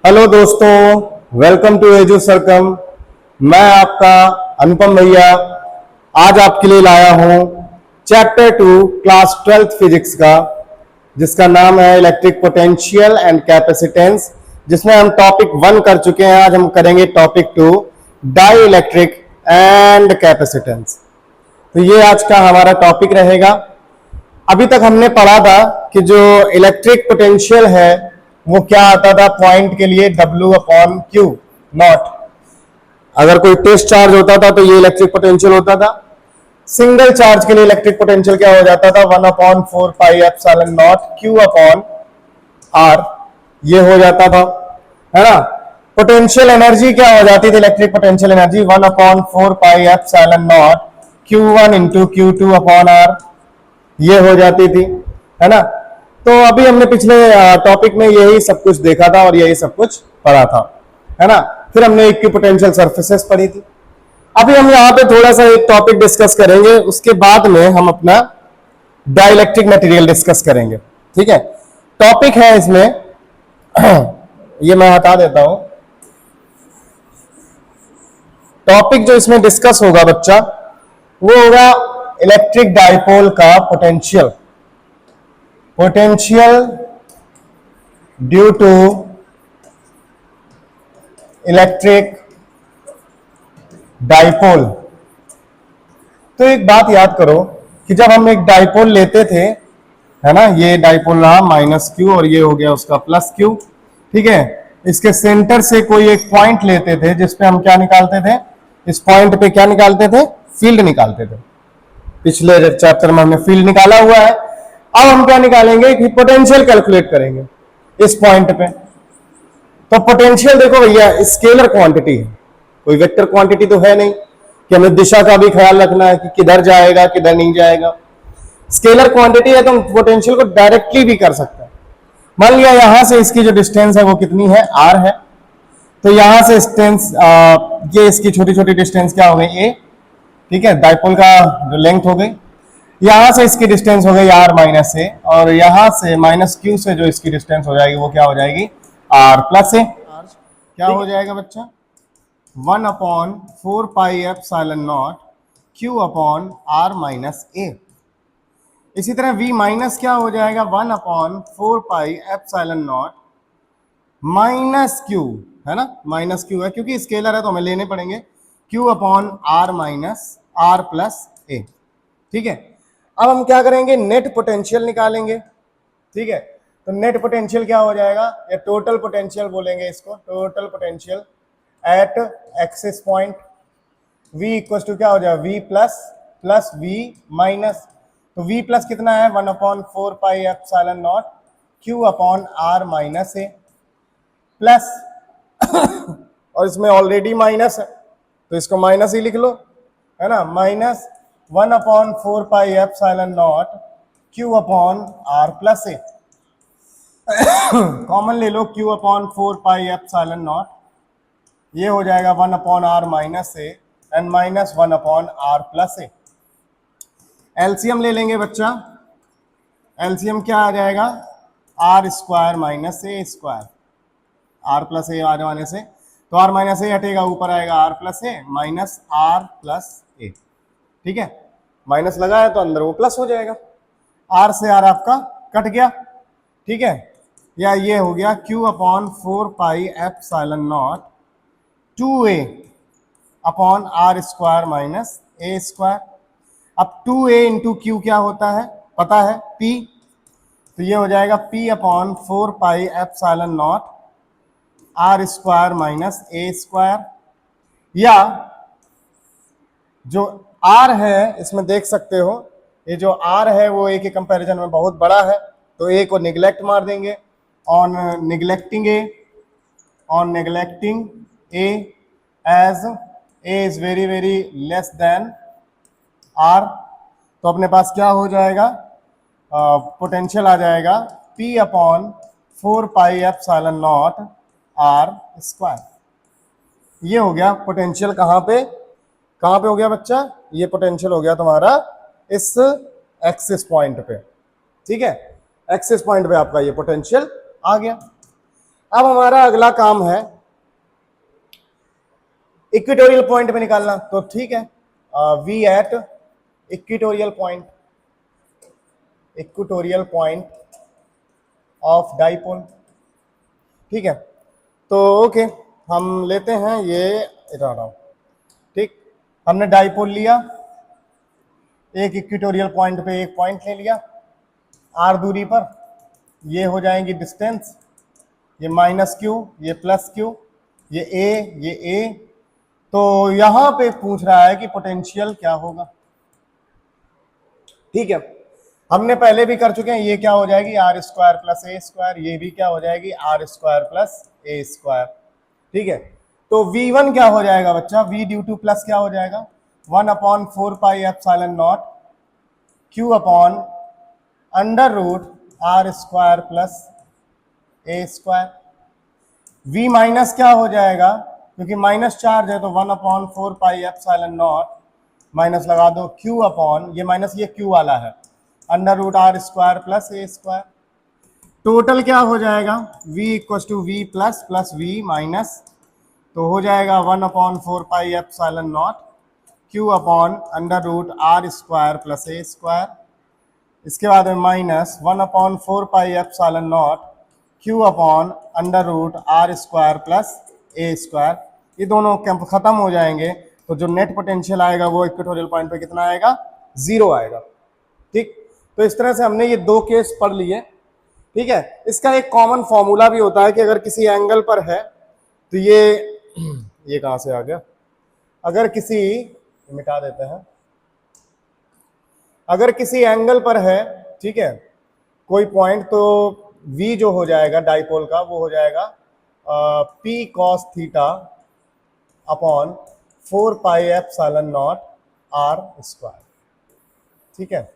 Hello दोस्तों, welcome to edu सरकम। मैं आपका अनुपम भैया आज आपके लिए लाया हूं चैप्टर 2 क्लास 12th फिजिक्स का, जिसका नाम है इलेक्ट्रिक पोटेंशियल एंड कैपेसिटेंस, जिसमें हम टॉपिक 1 कर चुके हैं। आज हम करेंगे topic 2 dielectric and capacitance. तो ये आज का हमारा टॉपिक रहेगा। अभी तक हमने पढ़ा था कि जो इलेक्ट्रिक पोटेंशियल है वो क्या आता था पॉइंट के लिए, W/Q नॉट। अगर कोई टेस्ट चार्ज होता था तो ये इलेक्ट्रिक पोटेंशियल होता था। सिंगल चार्ज के लिए इलेक्ट्रिक पोटेंशियल क्या हो जाता था, 1/4πε0 Q/R ये हो जाता था, है ना। पोटेंशियल एनर्जी क्या हो जाती थी, electric potential energy 1/4πε0 Q1 × Q2/R ये हो जाती थी, है ना। तो अभी हमने पिछले टॉपिक में यही सब कुछ देखा था और यही सब कुछ पढ़ा था, है ना। फिर हमने इक्विपोटेंशियल सरफेसेस पढ़ी थी। अभी हम यहाँ पे थोड़ा सा एक टॉपिक डिस्कस करेंगे, उसके बाद में हम अपना डाइलेक्ट्रिक मटेरियल डिस्कस करेंगे, ठीक है। टॉपिक है इसमें ये मैं हटा देता हूं। टॉपिक जो इसमें डिस्कस होगा बच्चा, वो होगा इलेक्ट्रिक डाइपोल का potential due to electric dipole. तो एक बात याद करो कि जब हम एक डाइपोल लेते थे, है ना, ये डाइपोल रहा -Q और ये हो गया उसका +Q, ठीक है। इसके सेंटर से कोई एक पॉइंट लेते थे जिसपे हम क्या निकालते थे, इस पॉइंट पे क्या निकालते थे, फील्ड निकालते थे। पिछले चैप्टर में हमने फील्ड निकाला हुआ है। अब हम क्या निकालेंगे कि पोटेंशियल कैलकुलेट करेंगे इस पॉइंट पे। तो पोटेंशियल देखो भैया, स्केलर क्वांटिटी है, कोई वेक्टर क्वांटिटी तो है नहीं कि हमें दिशा का भी ख्याल रखना है कि किधर जाएगा किधर नहीं जाएगा। स्केलर क्वांटिटी है तो हम पोटेंशियल को डायरेक्टली भी कर सकते हैं। मान लिया यहां से इसकी जो डिस्टेंस है वो कितनी है, R है। तो यहां से डिस्टेंस ये इसकी छोटी छोटी डिस्टेंस क्या हो गई, A, ठीक है। डाइपोल का जो लेंथ हो गई, यहां से इसकी डिस्टेंस हो गई R-A, और यहां से -Q से जो इसकी डिस्टेंस हो जाएगी वो क्या हो जाएगी, R+A। क्या हो जाएगा बच्चा, 1/4πε0 Q/R-A। इसी तरह V माइनस क्या हो जाएगा, 1/4πε0 -Q, है ना, -Q है क्योंकि स्केलर है तो हमें लेने पड़ेंगे, Q/R-R+A, ठीक है। अब हम क्या करेंगे, नेट पोटेंशियल निकालेंगे, ठीक है। तो नेट पोटेंशियल क्या हो जाएगा, या टोटल पोटेंशियल बोलेंगे इसको, total potential at axis point. V equal to क्या हो जाएगा, V प्लस V माइनस, तो V प्लस कितना है, 1/4πε0 Q/R-A प्लस और इसमें ऑलरेडी माइनस है तो इसको माइनस ही लिख लो, है ना, -1/4πε0 Q/R+A। कॉमन ले लो, Q/4πε0 ये हो जाएगा 1/R-A एंड -1/R+A। एलसीएम ले लेंगे बच्चा, एलसीएम क्या आ जाएगा, R² - A², R+A आ जाने से तो R-A हटेगा, ऊपर आएगा R+A माइनस R+A, ठीक है। माइनस लगा है तो अंदर वो प्लस हो जाएगा, R से R आपका कट गया, ठीक है। या ये हो गया Q/4πε0 2A/R² - A²। अब 2A × Q क्या होता है पता है, P, तो ये हो जाएगा P/4πε0 R² - A²। या जो R है इसमें देख सकते हो, ये जो R है वो A के कंपैरिजन में बहुत बड़ा है तो A को निगलेक्ट मार देंगे, on neglecting A as A is very less than R, तो अपने पास क्या हो जाएगा, पोटेंशियल आ जाएगा P/4πε0 R²। ये हो गया पोटेंशियल, कहाँ पे हो गया बच्चा, ये पोटेंशियल हो गया तुम्हारा इस एक्सिस पॉइंट पे, ठीक है। एक्सिस पॉइंट पे आपका ये पोटेंशियल आ गया। अब हमारा अगला काम है इक्वेटोरियल पॉइंट पे निकालना, तो ठीक है, V at equatorial point, equatorial point of dipole. ठीक है, तो ओके, हम लेते हैं ये इधर, ठीक, हमने डाइपोल लिया, एक इक्वेटोरियल पॉइंट पे एक पॉइंट ले लिया आर दूरी पर, ये हो जाएंगी डिस्टेंस, ये माइनस क्यू, ये प्लस क्यू, ये ए, तो यहां पे पूछ रहा है कि पोटेंशियल क्या होगा। ठीक है, हमने पहले भी कर चुके हैं, ये क्या हो जाएगी R square plus A square, ये भी क्या हो जाएगी R square plus A square. ठीक है, तो V1 क्या हो जाएगा बच्चा, V ड्यू टू प्लस क्या हो जाएगा 1/4πε0 Q upon under root R square plus A square. V minus क्या हो जाएगा, क्योंकि माइनस चार्ज है तो 1/4πε0 माइनस लगा दो Q अपॉन, ये माइनस ये Q वाला है, under root R square plus A square. Total क्या हो जाएगा V equal to V plus plus V minus, तो हो जाएगा 1/4πε0 Q upon under root R square plus A square. इसके बाद में minus 1/4πε0 Q upon under root R square plus A square. ये दोनों खत्म हो जाएंगे, तो जो नेट पोटेंशियल आएगा वो इक्वेटोरियल पॉइंट पे कितना आएगा, 0 आएगा। ठीक, तो इस तरह से हमने ये दो केस पढ़ लिए। ठीक है, इसका एक कॉमन फॉर्मूला भी होता है कि अगर किसी एंगल पर है तो ये कहां से आ गया, अगर किसी, मिटा देते हैं, अगर किसी एंगल पर है, ठीक है, कोई पॉइंट, तो V जो हो जाएगा डाइपोल का वो हो जाएगा P cos theta upon 4πε0 R square. ठीक है,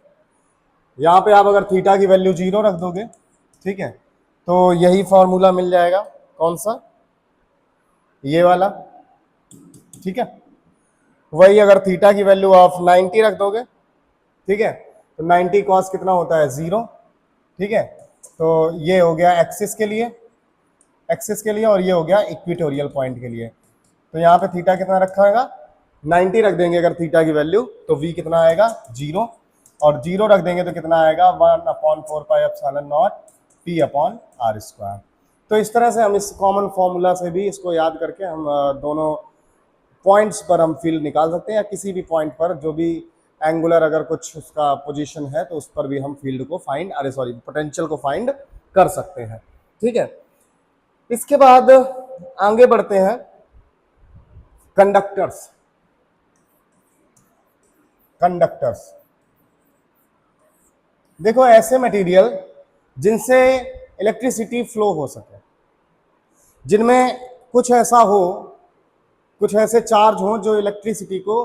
यहां पे आप अगर थीटा की वैल्यू 0 रख दोगे, ठीक है, तो यही फॉर्मूला मिल जाएगा, कौन सा, ये वाला। ठीक है, वही अगर थीटा की वैल्यू ऑफ 90 रख दोगे, ठीक है, तो 90 कॉस कितना होता है 0। ठीक है, तो ये हो गया एक्सिस के लिए, और ये हो गया इक्वेटोरियल पॉइंट के लिए। तो यहाँ पे थीटा कितना रखा होगा 90 रख देंगे अगर थीटा की वैल्यू, तो V कितना आएगा 0, और 0 रख देंगे तो कितना आएगा 1/4πε0 P अपॉन आर स्क्वायर। तो इस तरह से हम इस कॉमन फॉर्मूला से भी इसको याद करके हम दोनों पॉइंट्स पर हम फील्ड निकाल सकते हैं, या किसी भी पॉइंट पर जो भी एंगुलर अगर कुछ उसका पोजीशन है तो उस पर भी हम फील्ड को फाइंड, पोटेंशियल को फाइंड कर सकते हैं। ठीक है, इसके बाद आगे बढ़ते हैं कंडक्टर्स। देखो, ऐसे मटेरियल जिनसे इलेक्ट्रिसिटी फ्लो हो सके, जिनमें कुछ ऐसा हो, कुछ ऐसे चार्ज हो जो इलेक्ट्रिसिटी को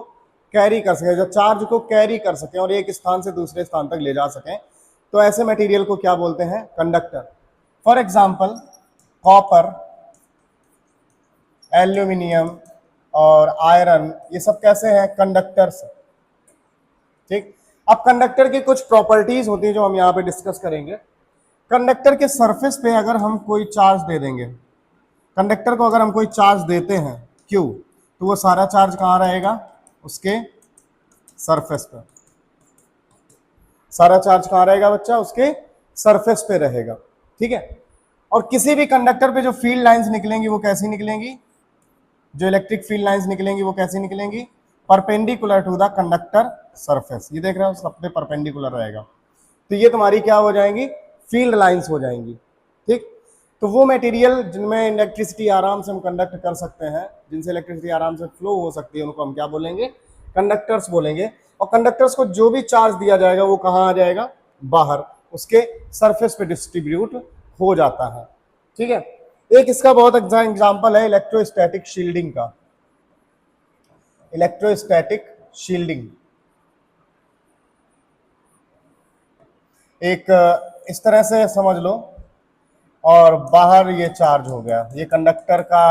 कैरी कर सके, जो चार्ज को कैरी कर सके और एक स्थान से दूसरे स्थान तक ले जा सकें, तो ऐसे मटेरियल को क्या बोलते हैं, conductor. For example copper, aluminium और आयरन, ये सब कैसे हैं, कंडक्टर्स। ठीक, अब कंडक्टर की कुछ प्रॉपर्टीज होती है जो हम यहाँ पे डिस्कस करेंगे। कंडक्टर के सरफेस पे अगर हम कोई चार्ज दे देंगे, कंडक्टर को अगर हम कोई चार्ज देते हैं Q, तो वो सारा चार्ज कहाँ रहेगा, उसके सरफेस पे। सारा चार्ज कहाँ रहेगा बच्चा, उसके सरफेस पे रहेगा। ठीक है, और किसी भी कंडक्टर पे जो फील्ड लाइंस निकलेंगी वो कैसी निकलेंगी, जो इलेक्ट्रिक फील्ड लाइंस निकलेंगी वो कैसी निकलेंगी, perpendicular to the conductor surface. ये देख रहे हो, सब पे परपेंडिकुलर रहेगा, तो ये तुम्हारी क्या हो जाएंगी, फील्ड लाइंस हो जाएंगी। ठीक, तो वो मटेरियल जिनमें इलेक्ट्रिसिटी आराम से हम कंडक्ट कर सकते हैं, जिनसे इलेक्ट्रिसिटी आराम से फ्लो हो सकती है, उनको हम क्या बोलेंगे, कंडक्टर्स बोलेंगे। और कंडक्टर्स को जो भी चार्ज दिया जाएगा वो कहाँ आ जाएगा, बाहर, उसके सरफेस पे डिस्ट्रीब्यूट हो जाता है। ठीक है, एक इसका बहुत अच्छा एग्जांपल है इलेक्ट्रोस्टैटिक शील्डिंग का। इलेक्ट्रोस्टैटिक शील्डिंग एक इस तरह से समझ लो, और बाहर ये चार्ज हो गया, ये कंडक्टर का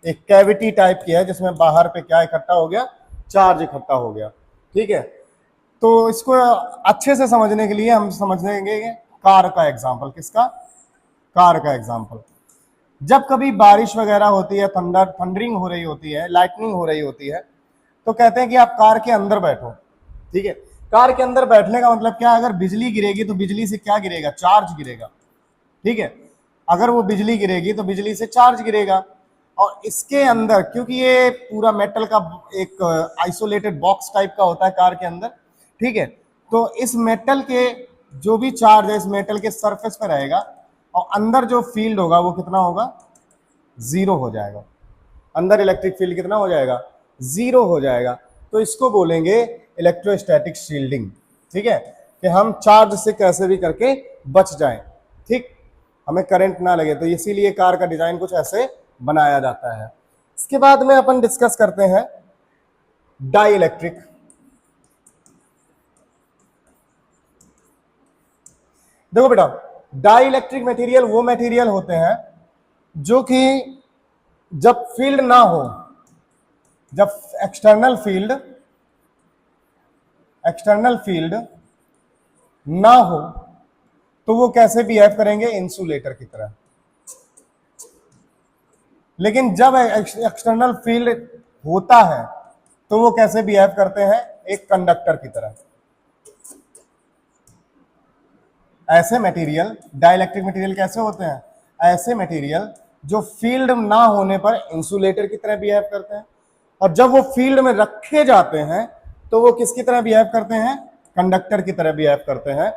एक कैविटी टाइप की है जिसमें बाहर पे क्या इकट्ठा हो गया, चार्ज इकट्ठा हो गया। ठीक है, तो इसको अच्छे से समझने के लिए हम समझेंगे कार का एग्जांपल। किसका, कार का एग्जांपल। जब कभी बारिश वगैरह होती है, थंडरिंग हो रही होती है, लाइटनिंग हो रही होती है, तो कहते हैं कि आप कार के अंदर बैठो। ठीक है, कार के अंदर बैठने का मतलब क्या, अगर बिजली गिरेगी तो बिजली से क्या गिरेगा, चार्ज गिरेगा। ठीक है, अगर वो बिजली गिरेगी तो बिजली से चार्ज गिरेगा। और इसके अंदर, क्योंकि ये पूरा मेटल का एक आइसोलेटेड बॉक्स टाइप का होता है कार के अंदर, ठीक है, तो इस मेटल के जो भी चार्ज है इस मेटल के सरफेस पे रहेगा, और अंदर जो फील्ड होगा वो कितना होगा, जीरो हो जाएगा। अंदर इलेक्ट्रिक फील्ड कितना हो जाएगा, जीरो हो जाएगा। तो इसको बोलेंगे इलेक्ट्रोस्टैटिक शील्डिंग। ठीक है, कि हम चार्ज से कैसे भी करके बच जाएं, ठीक, हमें करंट ना लगे। तो इसीलिए कार का डिजाइन कुछ ऐसे बनाया जाता है। इसके बाद में अपन डिस्कस करते हैं डाई इलेक्ट्रिक। देखो बेटा, डाई इलेक्ट्रिक मटेरियल वो मटेरियल होते हैं जो कि जब फील्ड ना हो, जब एक्सटर्नल फील्ड ना हो, तो वो कैसे बिहेव करेंगे, इंसुलेटर की तरह। लेकिन जब एक्सटर्नल फील्ड होता है तो वो कैसे बिहेव करते हैं, एक कंडक्टर की तरह। ऐसे मटेरियल, डाइलेक्ट्रिक मटेरियल कैसे होते हैं, ऐसे मटेरियल जो फील्ड ना होने पर इंसुलेटर की तरह बिहेव करते हैं, और जब वो फील्ड में रखे जाते हैं तो वो किसकी तरह बिहेव करते हैं, कंडक्टर की तरह बिहेव करते हैं।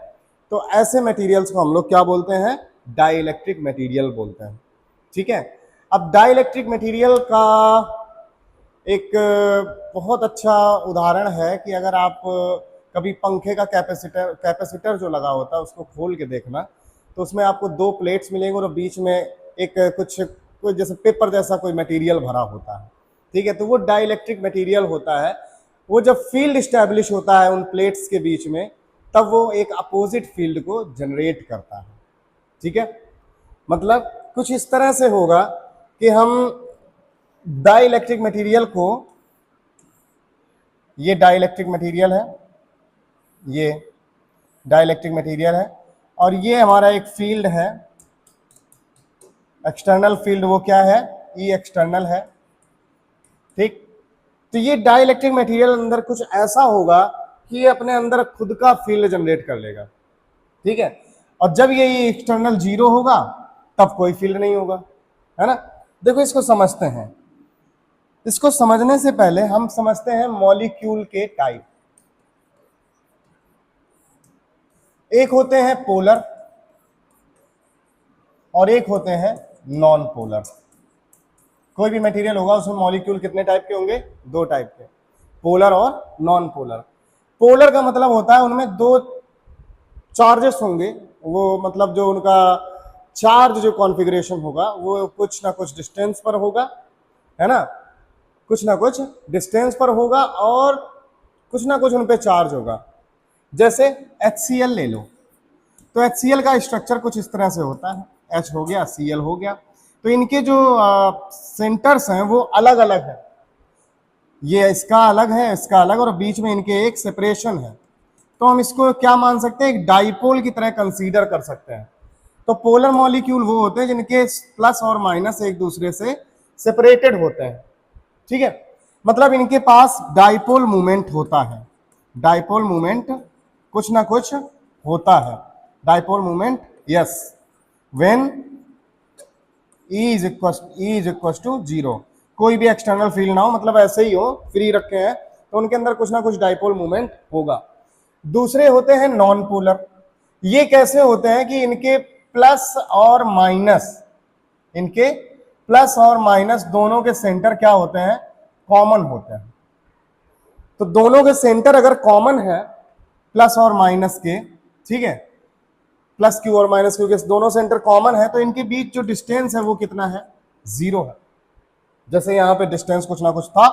तो ऐसे मटेरियल्स को हम लोग क्या बोलते हैं, डाइलेक्ट्रिक मटेरियल बोलते हैं। ठीक है, अब डाइलेक्ट्रिक मटेरियल का एक बहुत अच्छा उदाहरण है कि अगर आप कभी पंखे का कैपेसिटर जो लगा होता है उसको खोल के देखना, तो उसमें आपको दो प्लेट्स मिलेंगे और बीच में एक कोई जैसे पेपर जैसा कोई मटेरियल भरा होता है। ठीक है, तो वो डाइलेक्ट्रिक मटेरियल होता है। वो जब फील्ड स्टैब्लिश होता है उन प्लेट्स के बीच में, तब वो एक अपोजिट फील्ड को जनरेट करता है। ठीक है, मतलब कुछ इस तरह से होगा कि हम डाइलेक्ट्रिक मटेरियल को, ये डाइलेक्ट्रिक मटेरियल है, ये डाइलेक्ट्रिक मटेरियल है, और ये हमारा एक फील्ड है, एक्सटर्नल फील्ड, वो क्या है, ई एक्सटर्नल है। ठीक, तो ये डाइलेक्ट्रिक मटेरियल अंदर कुछ ऐसा होगा कि ये अपने अंदर खुद का फील्ड जनरेट कर लेगा। ठीक है, और जब ये एक्सटर्नल जीरो होगा तब कोई फील्ड नहीं होगा, है ना। देखो इसको समझते हैं। इसको समझने से पहले हम समझते हैं मॉलिक्यूल के टाइप। एक होते हैं पोलर और एक होते हैं नॉन पोलर। कोई भी मटेरियल होगा उसमें मॉलिक्यूल कितने टाइप के होंगे, दो टाइप के, पोलर और नॉन पोलर। पोलर का मतलब होता है उनमें दो चार्जेस होंगे, वो मतलब जो उनका चार्ज जो कॉन्फ़िगरेशन होगा वो कुछ ना कुछ डिस्टेंस पर होगा, है ना, कुछ ना कुछ डिस्टेंस पर होगा और कुछ ना कुछ उन पे चार्ज होगा। जैसे HCl ले लो, तो HCl का स्ट्रक्चर कुछ इस तरह से होता है, H हो गया, Cl हो गया। तो इनके जो सेंटर्स हैं वो अलग अलग है, ये इसका अलग है, इसका अलग, और बीच में इनके एक सेपरेशन है। तो हम इसको क्या मान सकते हैं, एक डाइपोल की तरह कंसीडर कर सकते हैं। तो पोलर मॉलिक्यूल वो होते हैं जिनके प्लस और माइनस एक दूसरे से सेपरेटेड होते हैं। ठीक है, मतलब इनके पास डाइपोल मूवमेंट होता है, डाइपोल मूवमेंट कुछ ना कुछ होता है, dipole movement, yes, when E is equal to zero. कोई भी एक्सटर्नल फील्ड ना हो, मतलब ऐसे ही हो, फ्री रखे हैं, तो उनके अंदर कुछ ना कुछ डाइपोल मूवमेंट होगा। दूसरे होते हैं नॉन पोलर। ये कैसे होते हैं कि इनके प्लस और माइनस, इनके प्लस और माइनस दोनों के सेंटर क्या होते हैं, कॉमन होते हैं। तो दोनों के सेंटर अगर कॉमन है प्लस और माइनस के, ठीक है, प्लस क्यू और माइनस क्यू के दोनों सेंटर कॉमन है, तो इनके बीच जो डिस्टेंस है वो कितना है, जीरो है। जैसे यहां पे डिस्टेंस कुछ ना कुछ था,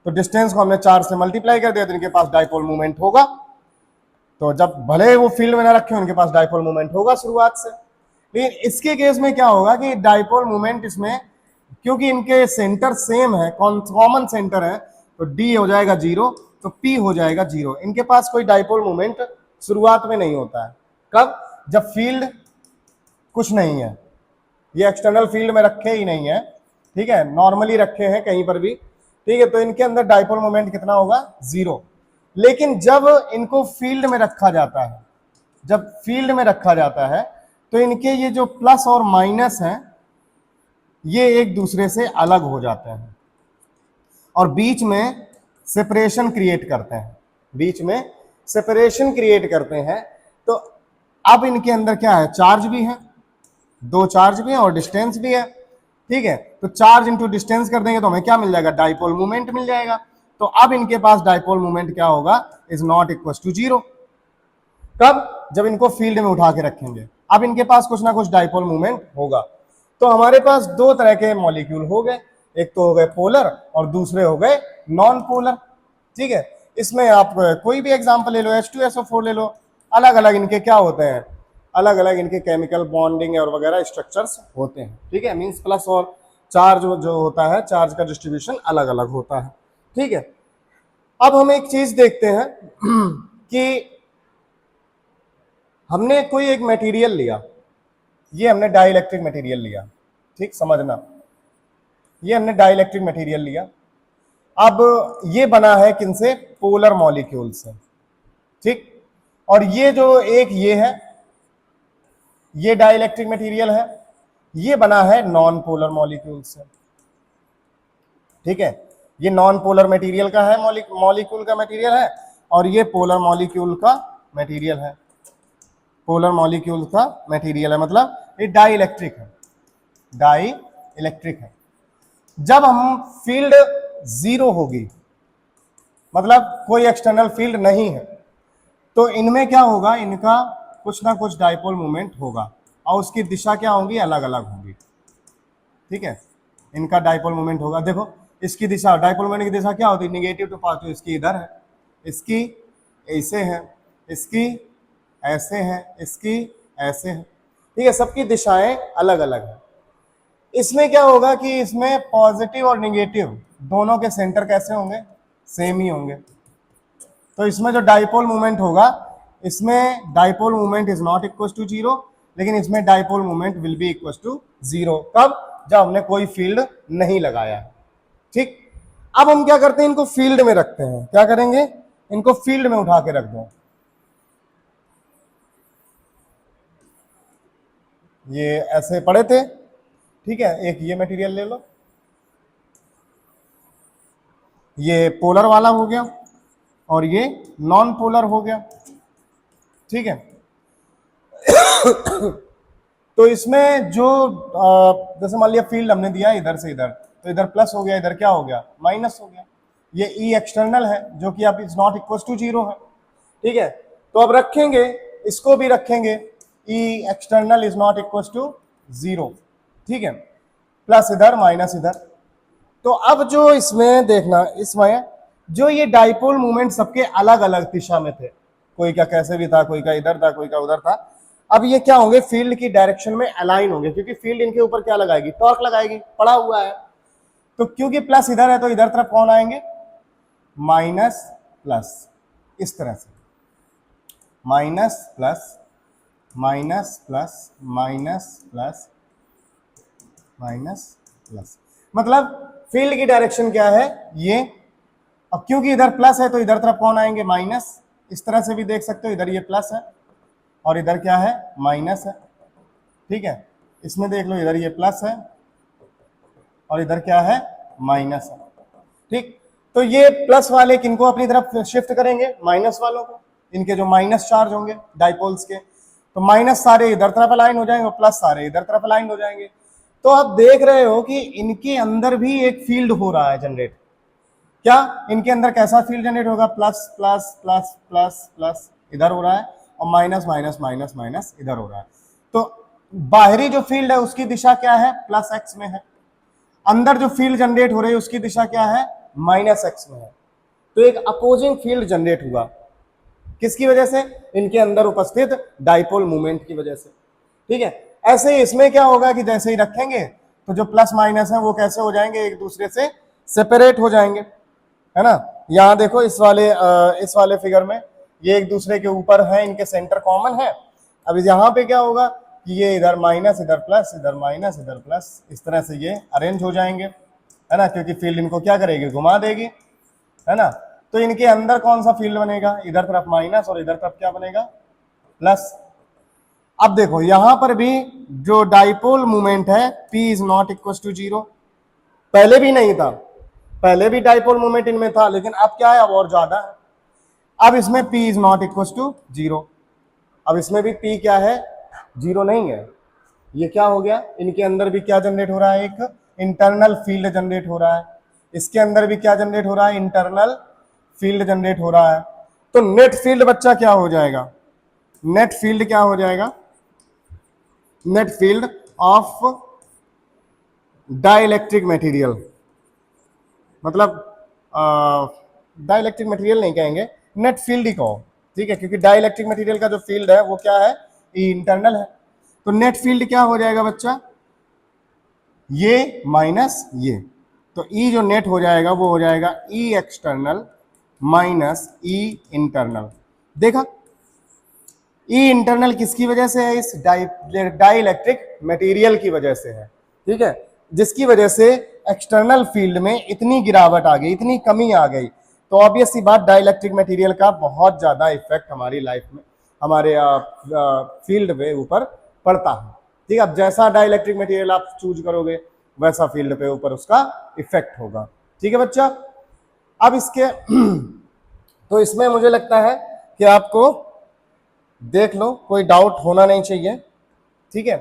तो डिस्टेंस को हमने 4 से मल्टीप्लाई कर दिया, तो इनके पास डाइपोल मूवमेंट होगा। तो जब भले वो फील्ड में ना रखे, उनके पास डाइपोल मूवमेंट होगा शुरुआत से। लेकिन इसके केस में क्या होगा कि डाइपोल मूवमेंट इसमें, क्योंकि इनके सेंटर सेम है, कॉमन सेंटर है, तो डी हो जाएगा जीरो, तो पी हो जाएगा जीरो। इनके पास कोई डाइपोल मूवमेंट शुरुआत में नहीं होता है। कब, जब फील्ड कुछ नहीं है, ये एक्सटर्नल फील्ड में रखे ही नहीं है, ठीक है, नॉर्मली रखे हैं कहीं पर भी, ठीक है, तो इनके अंदर डाइपोल मोमेंट कितना होगा, 0। लेकिन जब इनको फील्ड में रखा जाता है, जब फील्ड में रखा जाता है तो इनके ये जो प्लस और माइनस हैं ये एक दूसरे से अलग हो जाते हैं और बीच में सेपरेशन क्रिएट करते हैं, बीच में सेपरेशन क्रिएट करते हैं। तो अब इनके अंदर क्या है, चार्ज भी है, दो चार्ज भी है और डिस्टेंस भी है, ठीक है, तो चार्ज इंटू डिस्टेंस कर देंगे तो हमें क्या मिल जाएगा, डाइपोल मोमेंट मिल जाएगा। तो अब इनके पास डाइपोल मोमेंट क्या होगा, इज नॉट इक्वल टू 0। कब, जब इनको फील्ड में उठा के रखेंगे, अब इनके पास कुछ ना कुछ डाइपोल मोमेंट होगा। तो हमारे पास दो तरह के मॉलिक्यूल हो गए, एक तो हो गए पोलर और दूसरे हो गए नॉन पोलर, ठीक है। इसमें आप कोई भी एग्जांपल ले लो, H2SO4 ले लो, अलग अलग इनके क्या होते हैं, अलग अलग इनके केमिकल बॉन्डिंग और वगैरह स्ट्रक्चर्स होते हैं, ठीक है, मींस प्लस और चार्ज जो होता है, चार्ज का डिस्ट्रीब्यूशन अलग अलग होता है, ठीक है। अब हम एक चीज देखते हैं कि हमने कोई एक मटेरियल लिया, ये हमने डाइलेक्ट्रिक मटेरियल लिया, ठीक, समझना, ये हमने डाइलेक्ट्रिक मटेरियल लिया। अब ये बना है किनसे, पोलर मॉलिक्यूल से, ठीक, और ये जो एक ये है, ये डाइलेक्ट्रिक मटेरियल है, ये बना है नॉन पोलर मॉलिक्यूल से, ठीक है, ये नॉन पोलर मटेरियल का है, मॉलिक्यूल का मटेरियल है, और ये पोलर मॉलिक्यूल का मटेरियल है, पोलर मॉलिक्यूल का मटेरियल है, मतलब ये डाई इलेक्ट्रिक है, डाई इलेक्ट्रिक है। जब हम फील्ड 0 होगी, मतलब कोई एक्सटर्नल फील्ड नहीं है, तो इनमें क्या होगा, इनका कुछ ना कुछ डाइपोल मोमेंट होगा और उसकी दिशा क्या होगी, अलग अलग होगी, ठीक है, इनका डाइपोल मोमेंट होगा। देखो इसकी दिशा, डाइपोल मोमेंट की दिशा क्या होती है, निगेटिव टू पॉजिटिव, इसकी इधर है, इसकी ऐसे है, इसकी ऐसे है, इसकी ऐसे है, ठीक है, सबकी दिशाएं अलग अलग है। इसमें क्या होगा कि इसमें पॉजिटिव और निगेटिव दोनों के सेंटर कैसे होंगे, सेम ही होंगे। तो इसमें जो डाइपोल मोमेंट होगा, इसमें dipole moment is not equal to 0, लेकिन इसमें dipole moment will be equal to 0। कब, जब हमने कोई फील्ड नहीं लगाया, ठीक। अब हम क्या करते हैं, इनको फील्ड में रखते हैं, क्या करेंगे, इनको फील्ड में उठा के रख दो। ये ऐसे पड़े थे, ठीक है, एक ये मटेरियल ले लो, ये पोलर वाला हो गया और ये नॉन पोलर हो गया, ठीक है। तो इसमें जो जैसे मान लिया फील्ड हमने दिया इधर से इधर, तो इधर प्लस हो गया, इधर क्या हो गया, माइनस हो गया। ये ई एक्सटर्नल है जो कि अब इज नॉट इक्वल टू 0 है, ठीक है। तो अब रखेंगे, इसको भी रखेंगे, E external is not equal to 0, ठीक है, प्लस इधर माइनस इधर। तो अब जो इसमें देखना, इसमें जो ये डाइपोल मूवमेंट सबके अलग अलग दिशा में थे, कोई का कैसे भी था, कोई का इधर था, कोई का उधर था। अब ये क्या होंगे, फील्ड की डायरेक्शन में अलाइन होंगे, क्योंकि फील्ड इनके ऊपर क्या लगाएगी, टॉर्क लगाएगी, पड़ा हुआ है। तो क्योंकि प्लस इधर है तो इधर तरफ कौन आएंगे, माइनस प्लस, इस तरह से minus plus minus plus minus plus minus plus, मतलब फील्ड की डायरेक्शन क्या है ये। अब क्योंकि इधर प्लस है तो इधर तरफ कौन आएंगे, माइनस। इस तरह से भी देख सकते हो, इधर ये प्लस है और इधर क्या है, माइनस है, ठीक है। इसमें देख लो, इधर ये प्लस है और इधर क्या है, माइनस है, ठीक। तो ये प्लस वाले किनको अपनी तरफ शिफ्ट करेंगे, माइनस वालों को, इनके जो माइनस चार्ज होंगे डाइपोल्स के, तो माइनस सारे इधर तरफ अलाइन हो जाएंगे और प्लस सारे इधर तरफ अलाइन हो जाएंगे। तो आप देख रहे हो कि इनके अंदर भी एक फील्ड हो रहा है जनरेट। क्या इनके अंदर कैसा फील्ड जनरेट होगा, plus plus plus plus plus इधर हो रहा है और माइनस माइनस माइनस माइनस इधर हो रहा है। तो बाहरी जो फील्ड है उसकी दिशा क्या है, प्लस एक्स में है। अंदर जो फील्ड जनरेट हो रही है उसकी दिशा क्या है, माइनस एक्स में है। तो एक अपोजिंग फील्ड जनरेट हुआ, किसकी वजह से, इनके अंदर उपस्थित डाइपोल मूवमेंट की वजह से, ठीक है। ऐसे ही इसमें क्या होगा कि जैसे ही रखेंगे तो जो प्लस माइनस है वो कैसे हो जाएंगे, एक दूसरे से सेपरेट हो जाएंगे, है ना। यहाँ देखो इस वाले फिगर में ये एक दूसरे के ऊपर है, इनके सेंटर कॉमन है। अब यहाँ पे क्या होगा कि ये इधर माइनस, इधर प्लस, इधर माइनस, इधर प्लस, इस तरह से ये अरेंज हो जाएंगे, है ना, क्योंकि फील्ड इनको क्या करेगी, घुमा देगी, है ना। तो इनके अंदर कौन सा फील्ड बनेगा, इधर तरफ माइनस और इधर तरफ क्या बनेगा, प्लस। अब देखो यहां पर भी जो डाइपोल मोमेंट है P is not equal to 0, पहले भी नहीं था, पहले भी डाइपोल मोमेंट इनमें था, लेकिन अब क्या है, अब और ज्यादा है। अब इसमें P is not equal to 0, अब इसमें भी P क्या है, 0 नहीं है। ये क्या हो गया, इनके अंदर भी क्या जनरेट हो रहा है, एक इंटरनल फील्ड जनरेट हो रहा है, इसके अंदर भी क्या जनरेट हो रहा है, इंटरनल फील्ड जनरेट हो रहा है। तो नेट फील्ड बच्चा क्या हो जाएगा, नेट फील्ड क्या हो जाएगा, net field of dielectric material, मतलब डाइलेक्ट्रिक मटेरियल नहीं कहेंगे, नेट फील्ड ही कहो, ठीक है, क्योंकि डाइलेक्ट्रिक मटेरियल का जो फील्ड है वो क्या है, ये इंटरनल है। तो नेट फील्ड क्या हो जाएगा बच्चा, ये माइनस ये, तो ई जो नेट हो जाएगा वो हो जाएगा ई एक्सटर्नल माइनस ई इंटरनल। देखा, ई इंटरनल किसकी वजह से है, इस डाइलेक्ट्रिक मटेरियल की वजह से है, ठीक है, जिसकी वजह से एक्सटर्नल फील्ड में इतनी गिरावट आ गई, इतनी कमी आ गई। तो ऑब्वियस सी बात, डाइलेक्ट्रिक मटेरियल का बहुत ज्यादा इफेक्ट हमारी लाइफ में, हमारे फील्ड पे ऊपर पड़ता है, ठीक है। अब जैसा डाइलेक्ट्रिक मटेरियल आप चूज करोगे वैसा फील्ड पे ऊपर उसका इफेक्ट होगा, ठीक है बच्चा। अब इसके तो इसमें मुझे लगता है कि आपको देख लो, कोई डाउट होना नहीं चाहिए, ठीक है।